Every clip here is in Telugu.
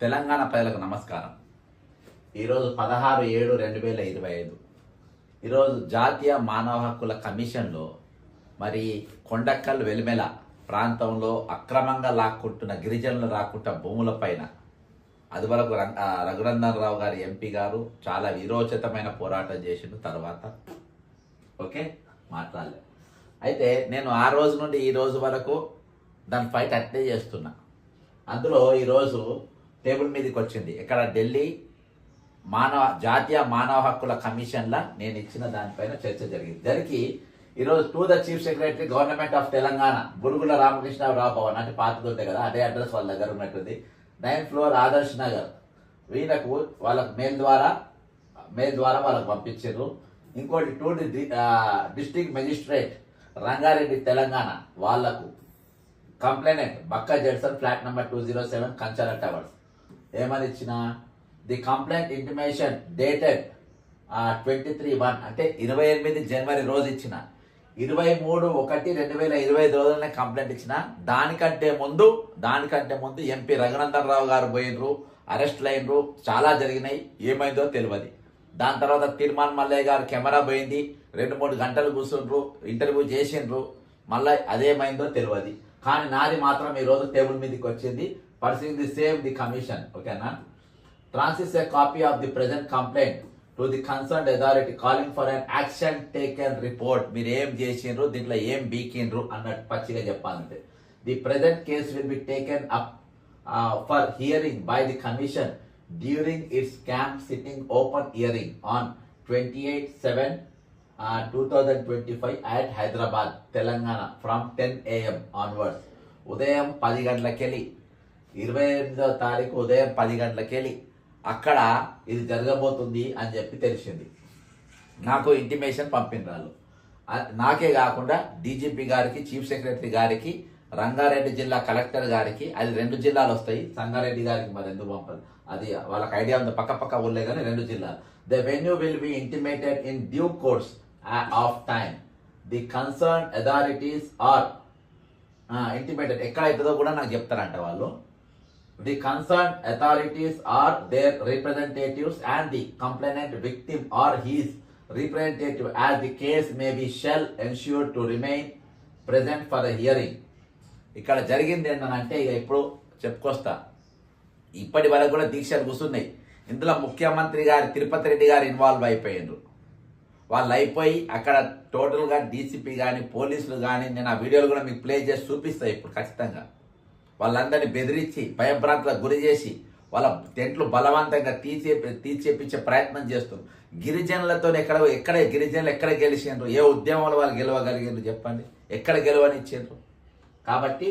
తెలంగాణ ప్రజలకు నమస్కారం. ఈరోజు 16/7/2025 ఈరోజు జాతీయ మానవ హక్కుల కమిషన్లో మరి కొండక్కల్ వెలిమెల ప్రాంతంలో అక్రమంగా లాక్కుంటున్న గిరిజనులు రాకుంట భూములపైన అదివరకు రఘునందన్ రావు గారి ఎంపీ గారు చాలా వీరోచితమైన పోరాటం చేసిన తర్వాత ఓకే మాట్లాడలే. అయితే నేను ఆ రోజు నుండి ఈ రోజు వరకు దాని ఫైట్ అట్లే చేస్తున్నా. అందులో ఈరోజు టేబుల్ మీదకి వచ్చింది ఇక్కడ ఢిల్లీ జాతీయ మానవ హక్కుల కమిషన్లా నేను ఇచ్చిన దానిపైన చర్చ జరిగి ఈరోజు to the chief secretary government of Telangana Burugula Ramakrishna Rao Bhavan అంటే పాతది ఉంటే కదా అదే అడ్రస్ వాళ్ళ దగ్గర ఉన్నట్టుంది 9th floor ఆదర్శ్ నగర్. వీళ్ళకు వాళ్ళకు మెయిల్ ద్వారా వాళ్ళకు పంపించారు. ఇంకోటి to district magistrate Rangareddy Telangana వాళ్లకు complainant Bakka Judson flat number 207 Kanchala towers ఏమని ఇచ్చిన ది కంప్లైంట్ ఇంటిమేషన్ డేటెడ్ 23/1 అంటే 28 జనవరి రోజు ఇచ్చిన 23/1/2025 రోజులనే కంప్లైంట్ ఇచ్చిన. దానికంటే ముందు ఎంపీ రఘునందన్ రావు గారు పోయినరు, అరెస్ట్ అయినరు, చాలా జరిగినాయి. ఏమైందో తెలియదు. దాని తర్వాత తిరుమల మల్లయ్య గారు కెమెరా పోయింది, 2-3 గంటలు కూర్చుండ్రు, ఇంటర్వ్యూ చేసిండ్రు, మళ్ళీ అదేమైందో తెలియదు. కానీ నాది మాత్రం ఈ రోజు టేబుల్ మీదకి వచ్చింది. Perusing the same the commission ఓకేనా. Transmits a copy of the present complaint to the concerned authority calling for an action taken report. మీరు ఏం చేసిండ్రు, దీంట్లో ఏం బీకిండ్రు అన్నట్టు పచ్చిగా చెప్పాలంటే the present case will be taken up for hearing by the commission during its camp sitting open hearing on 28/7/2025 at Hyderabad Telangana from 10 AM onwards. ఉదయం 10 గంటలకెళ్ళి 28వ తారీఖు ఉదయం 10 గంటలకెళ్ళి అక్కడ ఇది జరగబోతుంది అని చెప్పి తెలిసింది. నాకు ఇంటిమేషన్ పంపినారు. నాకే కాకుండా డీజీపీ గారికి, చీఫ్ సెక్రటరీ గారికి, రంగారెడ్డి జిల్లా కలెక్టర్ గారికి, అది 2 జిల్లాలు వస్తాయి. సంగారెడ్డి గారికి మరి ఎందుకు పంపాలి, అది వాళ్ళకి ఐడియా ఉంది, పక్క ఊళ్ళే కానీ 2 జిల్లాలు. The venue will be intimated in due course of time. The concern authorities are intimated ఎక్కడైతుందో కూడా నాకు చెప్తారంట వాళ్ళు. The concerned authorities are their representatives and the complainant victim or his representative as the case may be shall ensure to remain present for the hearing. ఇక్కడ జరిగింది ఏంటంటే ఇక ఇప్పుడు చెప్పుకొస్తా. ఇప్పటి వరకు కూడా దీక్షలు కూర్చున్నాయి. ఇందులో ముఖ్యమంత్రి గారు తిరుపతి రెడ్డి గారు ఇన్వాల్వ్ అయిపోయిండ్రు. వాళ్ళు అయిపోయి అక్కడ టోటల్గా డీసీపీ కానీ పోలీసులు కానీ నేను ఆ వీడియోలు కూడా మీకు ప్లే చేసి చూపిస్తాను ఇప్పుడు ఖచ్చితంగా. వాళ్ళందరినీ బెదిరించి భయభ్రాంతులకు గురి చేసి వాళ్ళ టెంట్లు బలవంతంగా తీసేపించే ప్రయత్నం చేస్తున్నారు. గిరిజనులతో ఎక్కడ గిరిజనులు ఎక్కడ గెలిచిండ్రు, ఏ ఉద్యమంలో వాళ్ళు గెలవగలిగిండ్రు చెప్పండి, ఎక్కడ గెలవనిచ్చిండ్రు. కాబట్టి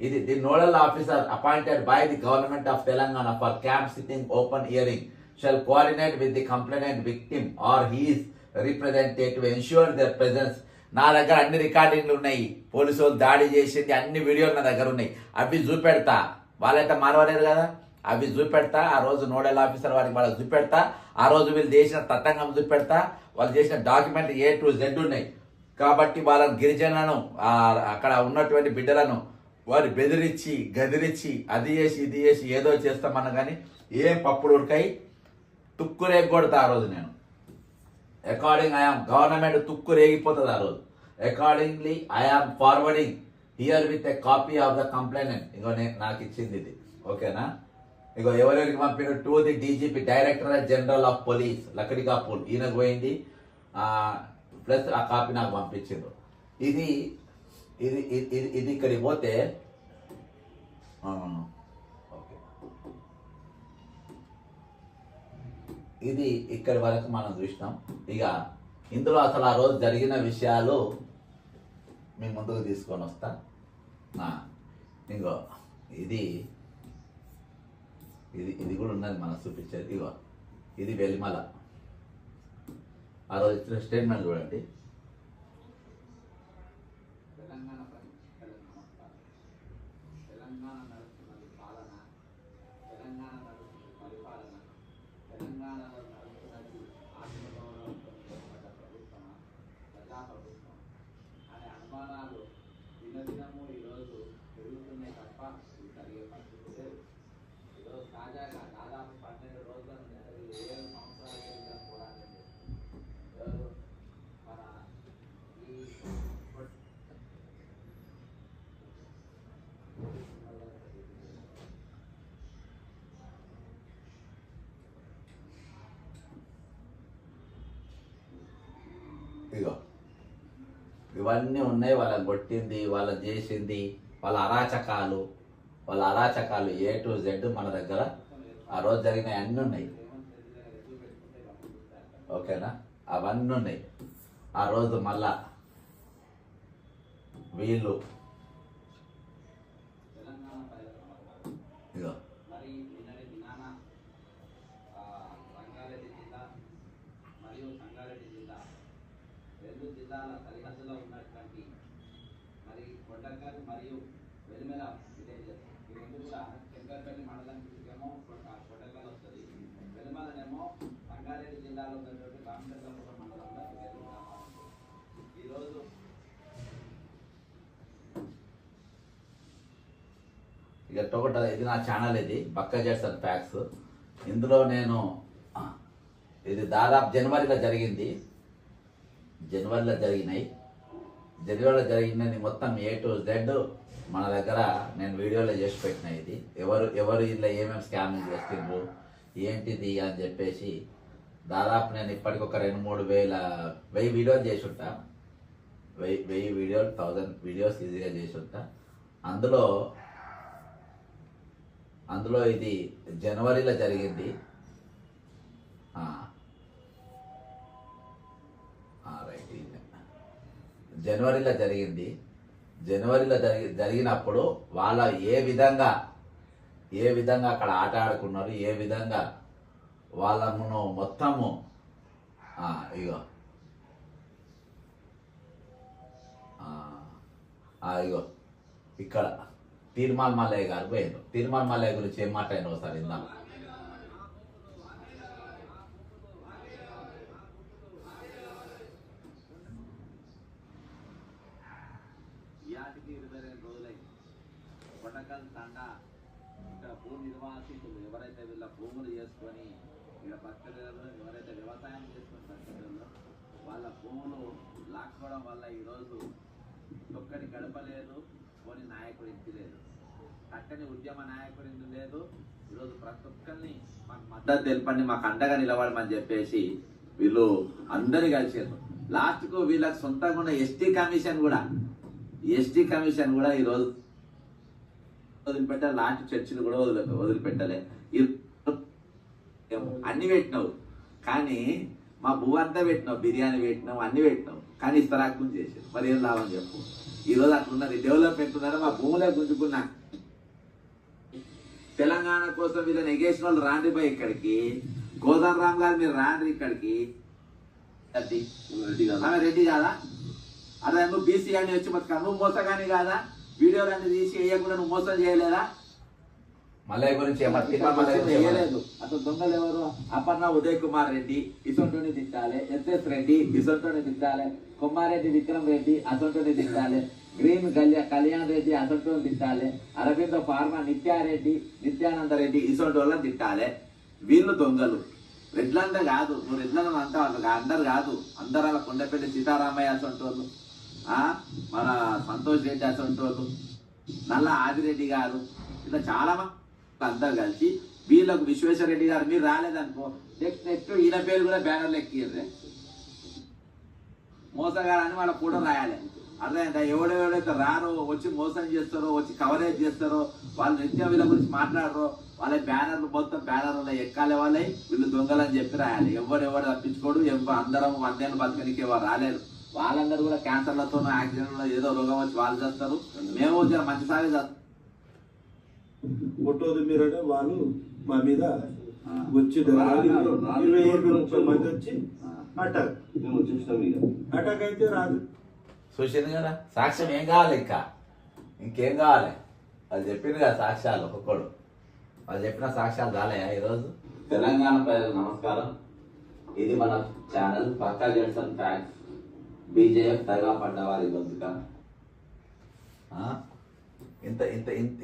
ఇది the nodal officer appointed by the government of Telangana for camp sitting open hearing shall coordinate with the complainant victim or his representative ensure their presence. నా దగ్గర అన్ని రికార్డింగ్లు ఉన్నాయి, పోలీసు వాళ్ళు దాడి చేసేది అన్ని వీడియోలు నా దగ్గర ఉన్నాయి. అవి చూపెడతా, వాళ్ళైతే మారవలేరు కదా, అవి చూపెడతా. ఆ రోజు నోడల్ ఆఫీసర్ వారికి వాళ్ళకి చూపెడతా. ఆ రోజు వీళ్ళు చేసిన తతంగం చూపెడతా. వాళ్ళు చేసిన డాక్యుమెంట్ A to Z ఉన్నాయి. కాబట్టి వాళ్ళని గిరిజనులను అక్కడ ఉన్నటువంటి బిడ్డలను వారు బెదిరించి గదిరించి అది చేసి ఇది చేసి ఏదో చేస్తామన్నా కానీ ఏం పప్పుడు ఉడకాయి తుక్కు రేగొడతా. ఆ రోజు నేను అకార్డింగ్ ఐఆమ్ గవర్నమెంట్ తుక్కు రేగిపోతుంది ఆ రోజు. Accordingly I am forwarding here with a copy of the complainant. ఇగో నాకు ఇచ్చింది ఇది ఓకేనా. ఇగో ఎవరెవరికి పంపిన to the DGP director general of police Lakdikapul ఈయనకు పోయింది, ప్లస్ ఆ కాపీ నాకు పంపించిండ్రు. ఇది ఇది ఇది ఇది ఇక్కడికి పోతే ఇది ఇక్కడి వరకు మనం చూసినాం. ఇక ఇందులో అసలు ఆ రోజు జరిగిన విషయాలు మీ ముందుకు తీసుకొని వస్తా. ఇంకో ఇది ఇది ఇది కూడా ఉన్నది మనకు చూపించేది. ఇగో ఇది వెలిమల ఆ రోజు ఇచ్చిన స్టేట్మెంట్ చూడండి. దినదినము ఈరోజు పెరుగుతున్నాయి తప్ప జరిగే పరిస్థితి లేదు. ఈరోజు తాజాగా ఇవన్నీ ఉన్నాయి. వాళ్ళని కొట్టింది, వాళ్ళని చేసింది, వాళ్ళ అరాచకాలు ఏ టు జెడ్ మన దగ్గర ఆ రోజు జరిగినవి అన్నీ ఉన్నాయి. ఓకేనా, అవన్నీ ఉన్నాయి. ఆ రోజు మళ్ళా వీళ్ళు ఇగో జిల్లాల సరిహద్దులో ఉన్నటువంటి మరి కొండకల్ మరియు వెలిమెల విలేజెస్ ఈ రెండు కూడా శంకర్పల్లి మండలం కిందకేమో కొండకల్ వస్తుంది, వెలిమెలనేమో సంగారెడ్డి జిల్లాలో ఉన్నటువంటి రామచంద్రపురం మండలంలో ఈరోజు ఇక ఒకటి ఇది నా ఛానల్, ఇది బక్క జెట్సన్ ఫ్యాక్స్. ఇందులో నేను ఇది దాదాపు జనవరిలో జరిగినాయి. జనవరిలో జరిగినది మొత్తం ఏ టు జెడ్ మన దగ్గర నేను వీడియోలో చేసి పెట్టిన. ఇది ఎవరు ఇలా ఏమేమి స్కామింగ్ చేస్తుండ్రు ఏంటిది అని చెప్పేసి దాదాపు నేను ఇప్పటికి ఒక 1000 వీడియోలు చేసి ఉంటా. 1000 వీడియోలు 1000 వీడియోస్ ఈజీగా చేసి ఉంటా. అందులో ఇది జనవరిలో జరిగింది. జనవరిలో జరిగినప్పుడు వాళ్ళ ఏ విధంగా అక్కడ ఆట ఆడుకున్నారు, ఏ విధంగా వాళ్ళను మొత్తము ఇగో ఇక్కడ తీర్మాల్ మల్లయ్య గారు పోయిండు. తీర్మాల్ మల్లయ్య గురించి ఏం మాట్లాడిన ఒకసారి ఇందాం. యాటికి 22 రోజులైంది. కొండకల్ తండా ఇక్కడ భూ నిర్వాసితులు ఎవరైతే వీళ్ళ భూములు చేసుకొని ఇక్కడ బతకలేదో, ఎవరైతే వ్యవసాయం చేసుకొని బతకలేదో వాళ్ళ భూములు లాక్కోవడం వల్ల ఈరోజు ఒక్కడి గడపలేదు, పోని నాయకుడు ఇంటి లేదు, చక్కని ఉద్యమ నాయకుడు ఇంటి లేదు. ఈరోజు ప్రతి ఒక్కరిని మాకు మద్దతు తెలపండి, మాకు అండగా నిలబడమని చెప్పేసి వీళ్ళు అందరు కలిసారు. లాస్ట్కు వీళ్ళకి సొంతంగా ఉన్న ఎస్టీ కమిషన్ కూడా ఈరోజు వదిలిపెట్టాలి. లాస్ట్ చర్చిలు కూడా వదిలిపెట్టలే. అన్ని పెట్టినావు కానీ మా భూ అంతా పెట్టినావు, బిర్యానీ పెట్టినావు, అన్ని పెట్టినావు, కానీ ఇస్తరాకుని చేసావు. మరి ఏం లాభం చెప్పు? ఈరోజు అట్లున్నది, డెవలప్మెంట్ ఉన్నారో మా భూములే గుంజుకున్నా. తెలంగాణ కోసం వీళ్ళని ఎగేసిన వాళ్ళు రాండి పోయి ఇక్కడికి. గోదాం రామ్ గారు మీరు రాండి ఇక్కడికి. రెడ్డి కాదా? అదే నువ్వు బీసీ అని వచ్చి బతుకా, నువ్వు మోసగాని కాదా? వీడియోలన్నీ తీసి వేయకుండా నువ్వు మోసం చేయలేదా? మల్లయ్య గురించి వేయలేదు. అసలు దొంగలు ఎవరు? అపర్ణ ఉదయ్ కుమార్ రెడ్డి ఇసొంటోని తిట్టాలి, ఎస్ఎస్ రెడ్డి ఇసొంటోని తిట్టాలి, కొమ్మారెడ్డి విక్రమ్ రెడ్డి అసొంటోని తిట్టాలి, గ్రీన్ కళ్యాణ్ రెడ్డి అసొంటోని తిట్టాలి, అరవింద ఫార్మా నిత్యానంద రెడ్డి ఇసొంటి వాళ్ళని తిట్టాలి. వీళ్ళు దొంగలు. రెడ్లంతా కాదు, నువ్వు రెడ్లను అంతా అందరు కాదు, అందరు అలా కొండపల్లి సీతారామయ్య అసొంటోళ్ళు, మన సంతోష్ రెడ్డి అసొంటోళ్ళు, నల్ల ఆదిరెడ్డి గారు, ఇలా చాలా మంది అందరు కలిసి వీళ్ళకు విశ్వేశ్వర రెడ్డి గారు మీరు రాలేదనుకో నెక్స్ట్ ఈయన పేరు కూడా బ్యానర్లు ఎక్కిర్రే. మోసగారని వాళ్ళ ఫోటో రాయాలి. అర్థమైందా? ఎవడెవడైతే రారో, వచ్చి మోసం చేస్తారో, వచ్చి కవరేజ్ చేస్తారో, వాళ్ళు నిత్యం వీళ్ళ గురించి మాట్లాడరో వాళ్ళ బ్యానర్లు మొత్తం బ్యానర్లో ఎక్కాలి. వాళ్ళే వీళ్ళు దొంగలని చెప్పి రాయాలి. ఎవడు తప్పించుకోడు. అందరం 100 ఏళ్ళు బతకనికి ఎవరు రాలేదు. వాళ్ళందరూ కూడా క్యాన్సర్లతో, యాక్సిడెంట్లో ఏదో రోగం వచ్చి వాళ్ళు చేస్తారు. మేము మంచి సారి చేస్తాం. ఫోటోది మీరంటే వాళ్ళు మా మీద వచ్చి 20-30 మంది వచ్చి అటాక్ అయితే రాదు. చూసింది కదా సాక్ష్యం. ఏం కావాలి ఇంకేం కావాలి? వాళ్ళు చెప్పింది కదా సాక్ష్యాలు, ఒక్కొక్కడు వాళ్ళు చెప్పిన సాక్ష్యాలు రాలేయా ఈరోజు? తెలంగాణ ప్రజలకు నమస్కారం. ఇది మన ఛానల్ పక్కా జెట్సన్ ఫ్యాక్స్. బీజేఎఫ్ తగా పడ్డవారి గొంతుక.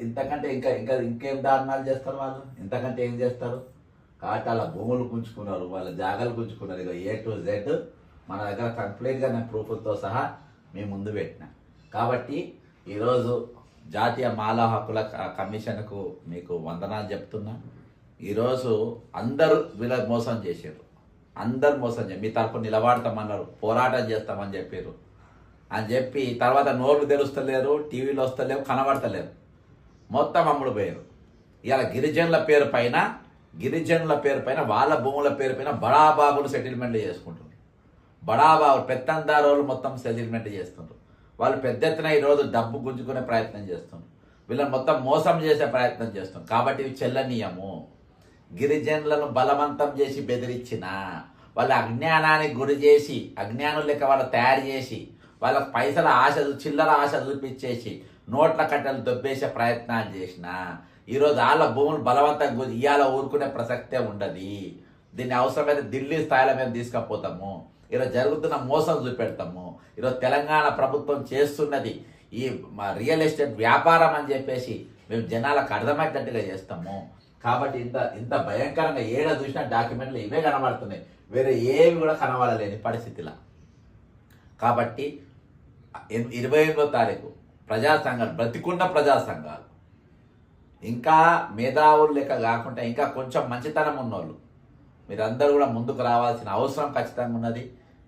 ఇంతకంటే ఇంకేం దారుణాలు చేస్తారు వాళ్ళు? ఇంతకంటే ఏం చేస్తారు? కాబట్టి వాళ్ళ భూములు గుంజుకున్నారు, వాళ్ళ జాగాలు గుంజుకున్నారు. ఇక ఏ టు జెడ్ మన దగ్గర కంప్లీట్గా నేను ప్రూఫ్లతో సహా మీ ముందు పెట్టిన. కాబట్టి ఈరోజు జాతీయ మానవ హక్కుల కమిషన్కు మీకు వందనాలు చెప్తున్నా. ఈరోజు అందరూ వీళ్ళకి మోసం చేశారు. మీ తరపు నిలబడతామన్నారు, పోరాటం చేస్తామని చెప్పారు. అని చెప్పి తర్వాత నోర్లు తెరుస్తలేరు, టీవీలో వస్తలేవు, కనబడతలేరు, మొత్తం అమ్ముడు పోయారు. ఇవాళ గిరిజనుల పేరు పైన వాళ్ళ భూముల పేరు పైన బడాబాబులు సెటిల్మెంట్లు చేసుకుంటున్నారు. బడాబాబులు పెత్తందారులు మొత్తం సెటిల్మెంట్ చేస్తున్నారు. వాళ్ళు పెద్ద ఎత్తున ఈరోజు డబ్బు గుంజుకునే ప్రయత్నం చేస్తున్నారు. వీళ్ళని మొత్తం మోసం చేసే ప్రయత్నం చేస్తున్నారు. కాబట్టి ఇవి చెల్లనీయము. గిరిజనులను బలవంతం చేసి బెదిరించిన, వాళ్ళ అజ్ఞానానికి గురి చేసి, అజ్ఞానులు లెక్క వాళ్ళు తయారు చేసి, వాళ్ళకి పైసల ఆశ, చిల్లర ఆశ చూపించేసి నోట్ల కట్టలు దొబ్బేసే ప్రయత్నాలు చేసిన ఈరోజు వాళ్ళ భూములు బలవంతంగా ఇవాళ ఊరుకునే ప్రసక్తే ఉండదు. దీన్ని అవసరమైతే ఢిల్లీ స్థాయిలో మేము తీసుకుపోతాము. ఈరోజు జరుగుతున్న మోసం చూపెడతాము. ఈరోజు తెలంగాణ ప్రభుత్వం చేస్తున్నది ఈ రియల్ ఎస్టేట్ వ్యాపారం అని చెప్పేసి మేము జనాలకు అర్థమయ్యేటట్టుగా చేస్తాము. కాబట్టి ఇంత భయంకరంగా ఏడ చూసినా డాక్యుమెంట్లు ఇవే కనబడుతున్నాయి, వేరే ఏవి కూడా కనబడలేని పరిస్థితిలో. కాబట్టి 28వ తారీఖు ప్రజా సంఘాలు, బ్రతికున్న ప్రజా సంఘాలు, ఇంకా మేధావులు లెక్క కాకుండా ఇంకా కొంచెం మంచితనం ఉన్నోళ్ళు మీరందరూ కూడా ముందుకు రావాల్సిన అవసరం ఖచ్చితంగా ఉన్నది.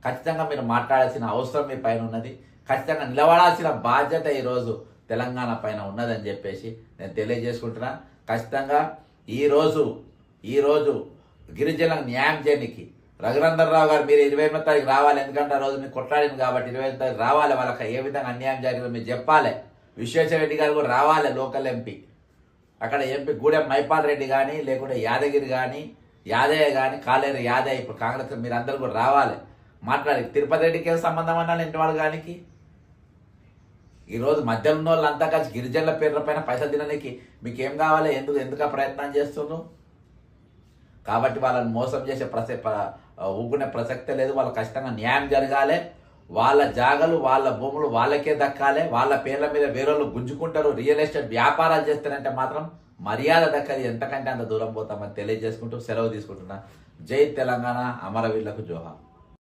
ఖచ్చితంగా మీరు మాట్లాడాల్సిన అవసరం మీ పైన ఉన్నది. ఖచ్చితంగా నిలబడాల్సిన బాధ్యత ఈరోజు తెలంగాణ పైన ఉన్నదని చెప్పేసి నేను తెలియజేసుకుంటున్నా. ఖచ్చితంగా ఈరోజు గిరిజనులకు న్యాయం చేయడానికి రఘునందన్ రావు గారు మీరు 28వ తారీఖు రావాలి. ఎందుకంటే ఆ రోజు మీరు కొట్లాడింది కాబట్టి 28వ తారీఖు రావాలి. వాళ్ళకి ఏ విధంగా అన్యాయం జరిగిందో మీరు చెప్పాలి. విశ్వేశ్వరరెడ్డి గారు కూడా రావాలి, లోకల్ ఎంపీ. అక్కడ ఎంపీ గూడెం మైపాల్ రెడ్డి కానీ, లేకుంటే యాదగిరి కానీ, యాదయ్య కానీ, కాలేరు యాదయ్య, ఇప్పుడు కాంగ్రెస్ మీరందరూ కూడా రావాలి, మాట్లాడి తిరుపతి రెడ్డికి ఏం సంబంధం అన్నా ఇంటి వాళ్ళు కానీ. ఈరోజు మధ్యలో ఉన్న వాళ్ళంతా కలిసి గిరిజనుల పేర్ల పైన పైసలు తినడానికి మీకేం కావాలి? ఎందుకు ప్రయత్నం చేస్తున్నారు? కాబట్టి వాళ్ళని మోసం చేసే ఊగునే ప్రసక్తే లేదు. వాళ్ళకి ఖచ్చితంగా న్యాయం జరగాలి. వాళ్ళ జాగలు, వాళ్ళ భూములు వాళ్ళకే దక్కాలి. వాళ్ళ పేర్ల మీద వేరేళ్ళు గుంజుకుంటారు. రియల్ ఎస్టేట్ వ్యాపారాలు చేస్తారంటే మాత్రం మర్యాద దక్కది. ఎంతకంటే అంత దూరం పోతామని తెలియజేసుకుంటూ సెలవు తీసుకుంటున్నా. జై తెలంగాణ, అమరవీరులకు జోహార్.